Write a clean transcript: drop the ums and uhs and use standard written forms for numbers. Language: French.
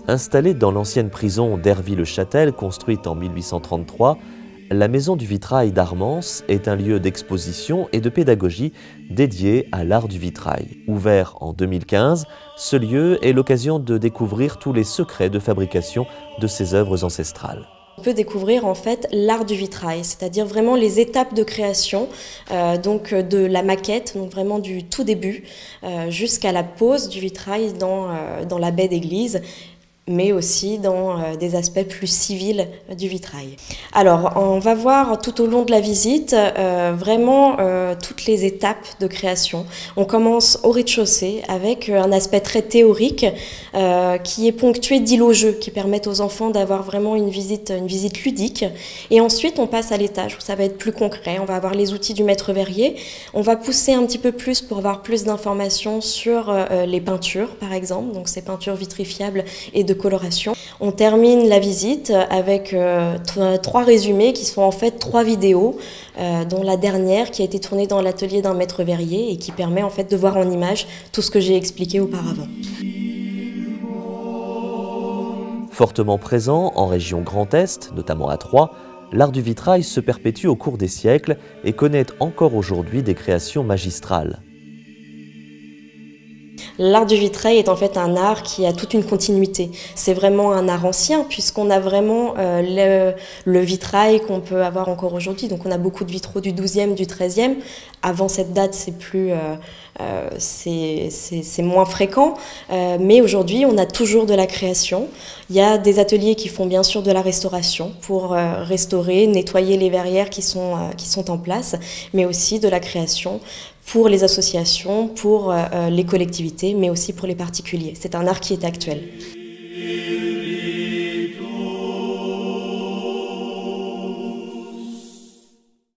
Installée dans l'ancienne prison d'Hervy-le-Châtel, construite en 1833, la Maison du Vitrail d'Armance est un lieu d'exposition et de pédagogie dédié à l'art du vitrail. Ouvert en 2015, ce lieu est l'occasion de découvrir tous les secrets de fabrication de ces œuvres ancestrales. On peut découvrir en fait l'art du vitrail, c'est-à-dire vraiment les étapes de création, donc de la maquette, donc vraiment du tout début, jusqu'à la pose du vitrail dans la baie d'église, mais aussi dans des aspects plus civils du vitrail. Alors, on va voir tout au long de la visite vraiment toutes les étapes de création. On commence au rez-de-chaussée avec un aspect très théorique qui est ponctué d'îlots-jeux qui permettent aux enfants d'avoir vraiment une visite ludique. Et ensuite, on passe à l'étage où ça va être plus concret. On va avoir les outils du maître verrier. On va pousser un petit peu plus pour avoir plus d'informations sur les peintures, par exemple, donc ces peintures vitrifiables et de coloration. On termine la visite avec 3 résumés qui sont en fait 3 vidéos, dont la dernière qui a été tournée dans l'atelier d'un maître verrier et qui permet en fait de voir en image tout ce que j'ai expliqué auparavant. Fortement présent en région Grand Est, notamment à Troyes, l'art du vitrail se perpétue au cours des siècles et connaît encore aujourd'hui des créations magistrales. L'art du vitrail est en fait un art qui a toute une continuité. C'est vraiment un art ancien puisqu'on a vraiment le vitrail qu'on peut avoir encore aujourd'hui. Donc on a beaucoup de vitraux du 12e, du 13e. Avant cette date, c'est moins fréquent. Mais aujourd'hui, on a toujours de la création. Il y a des ateliers qui font bien sûr de la restauration pour restaurer, nettoyer les verrières qui sont en place, mais aussi de la création pour les associations, pour les collectivités, mais aussi pour les particuliers. C'est un art qui est actuel.